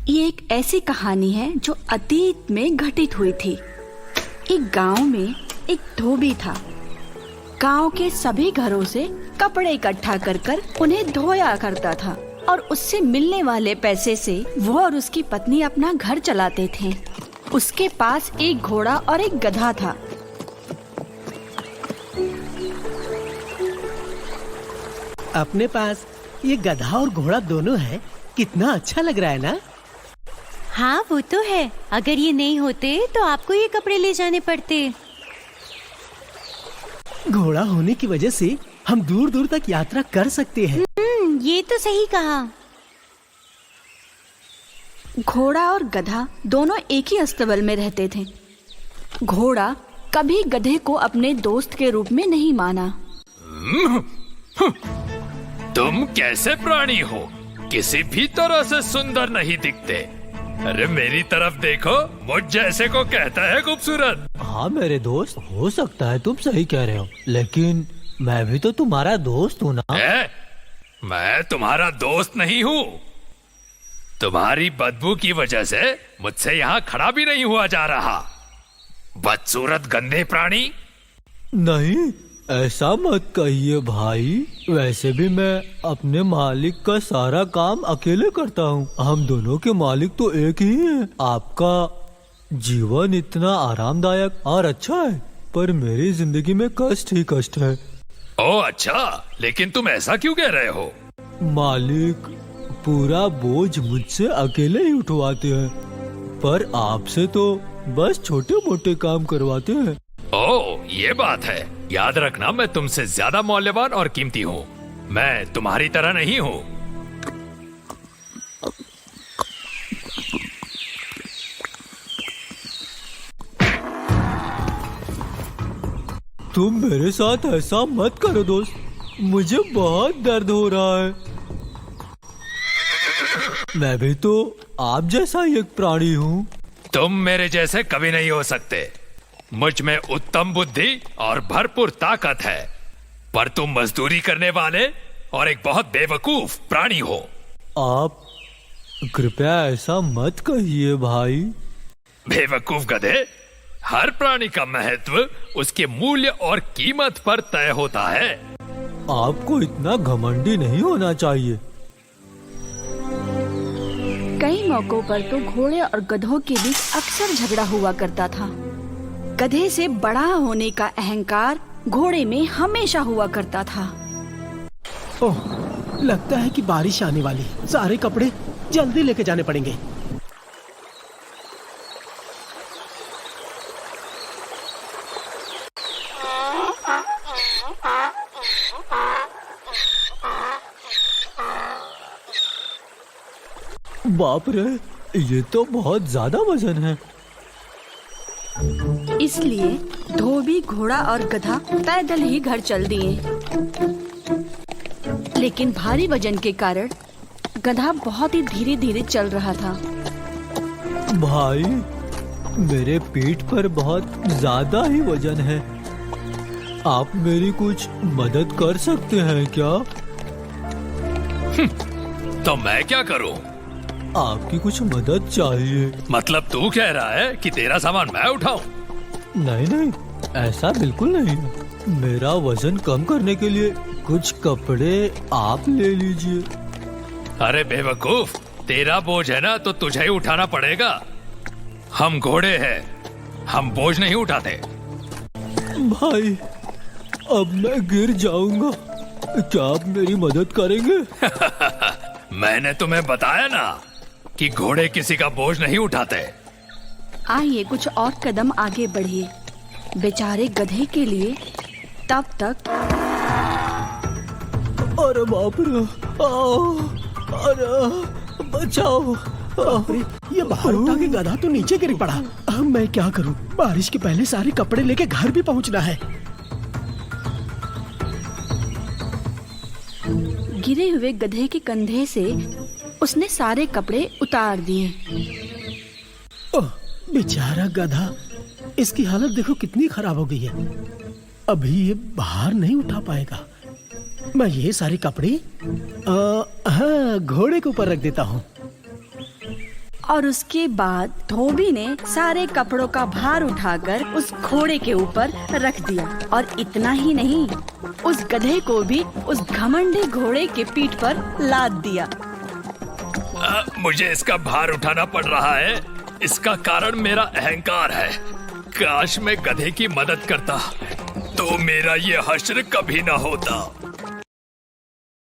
ये एक ऐसी कहानी है जो अतीत में घटित हुई थी। एक गांव में एक धोबी था। गांव के सभी घरों से कपड़े इकट्ठा कर कर उन्हें धोया करता था और उससे मिलने वाले पैसे से वो और उसकी पत्नी अपना घर चलाते थे। उसके पास एक घोड़ा और एक गधा था। अपने पास ये गधा और घोड़ा दोनों है, कितना अच्छा लग रहा है ना? हाँ वो तो है। अगर ये नहीं होते तो आपको ये कपड़े ले जाने पड़ते। घोड़ा होने की वजह से हम दूर दूर तक यात्रा कर सकते हैं। ये तो सही कहा। घोड़ा और गधा दोनों एक ही अस्तबल में रहते थे। घोड़ा कभी गधे को अपने दोस्त के रूप में नहीं माना। तुम कैसे प्राणी हो? किसी भी तरह से सुंदर नहीं दिखते। अरे मेरी तरफ देखो, मुझ जैसे को कहता है खूबसूरत। हाँ मेरे दोस्त, हो सकता है तुम सही कह रहे हो, लेकिन मैं भी तो तुम्हारा दोस्त हूँ ना। मैं तुम्हारा दोस्त नहीं हूँ। तुम्हारी बदबू की वजह से मुझसे यहाँ खड़ा भी नहीं हुआ जा रहा। बदसूरत गंदे प्राणी। नहीं, ऐसा मत कहिए भाई। वैसे भी मैं अपने मालिक का सारा काम अकेले करता हूँ। हम दोनों के मालिक तो एक ही हैं। आपका जीवन इतना आरामदायक और अच्छा है, पर मेरी जिंदगी में कष्ट ही कष्ट है। ओ अच्छा, लेकिन तुम ऐसा क्यों कह रहे हो? मालिक पूरा बोझ मुझसे अकेले ही उठवाते हैं, पर आपसे तो बस छोटे मोटे काम करवाते हैं। ओह, ये बात है। याद रखना, मैं तुमसे ज्यादा मूल्यवान और कीमती हूँ। मैं तुम्हारी तरह नहीं हूँ। तुम मेरे साथ ऐसा मत करो दोस्त, मुझे बहुत दर्द हो रहा है। मैं भी तो आप जैसा ही एक प्राणी हूँ। तुम मेरे जैसे कभी नहीं हो सकते। मुझ में उत्तम बुद्धि और भरपूर ताकत है, पर तुम मजदूरी करने वाले और एक बहुत बेवकूफ प्राणी हो। आप कृपया ऐसा मत कहिए भाई। बेवकूफ गधे, हर प्राणी का महत्व उसके मूल्य और कीमत पर तय होता है। आपको इतना घमंडी नहीं होना चाहिए। कई मौकों पर तो घोड़े और गधों के बीच अक्सर झगड़ा हुआ करता था। गधे से बड़ा होने का अहंकार घोड़े में हमेशा हुआ करता था। ओह, लगता है कि बारिश आने वाली। सारे कपड़े जल्दी लेके जाने पड़ेंगे। बाप रे, ये तो बहुत ज्यादा वजन है। इसलिए धोबी, घोड़ा और गधा पैदल ही घर चल दिए। लेकिन भारी वजन के कारण गधा बहुत ही धीरे धीरे चल रहा था। भाई, मेरे पीठ पर बहुत ज्यादा ही वजन है। आप मेरी कुछ मदद कर सकते हैं क्या? तो मैं क्या करूं? आपकी कुछ मदद चाहिए। मतलब तू कह रहा है कि तेरा सामान मैं उठाऊं? नहीं नहीं, ऐसा बिल्कुल नहीं है। मेरा वजन कम करने के लिए कुछ कपड़े आप ले लीजिए। अरे बेवकूफ, तेरा बोझ है ना, तो तुझे ही उठाना पड़ेगा। हम घोड़े हैं, हम बोझ नहीं उठाते। भाई, अब मैं गिर जाऊंगा, क्या आप मेरी मदद करेंगे? मैंने तुम्हें बताया ना कि घोड़े किसी का बोझ नहीं उठाते। आइए कुछ और कदम आगे बढ़िए। बेचारे गधे के लिए तब तक अरे बाप रे, अरे बचाओ। ये बाहर उठा के गधा तो नीचे गिर पड़ा। अब मैं क्या करूं? बारिश के पहले सारे कपड़े लेके घर भी पहुंचना है। गिरे हुए गधे के कंधे से उसने सारे कपड़े उतार दिए। ओह, बेचारा गधा, इसकी हालत देखो कितनी खराब हो गई है। अभी ये बाहर नहीं उठा पाएगा। मैं ये सारे कपड़े हाँ, घोड़े के ऊपर रख देता हूँ। और उसके बाद धोबी ने सारे कपड़ों का भार उठाकर उस घोड़े के ऊपर रख दिया। और इतना ही नहीं, उस गधे को भी उस घमंडी घोड़े के पीठ पर लाद दिया। मुझे इसका भार उठाना पड़ रहा है, इसका कारण मेरा अहंकार है। काश मैं गधे की मदद करता तो मेरा ये हश्र कभी ना होता।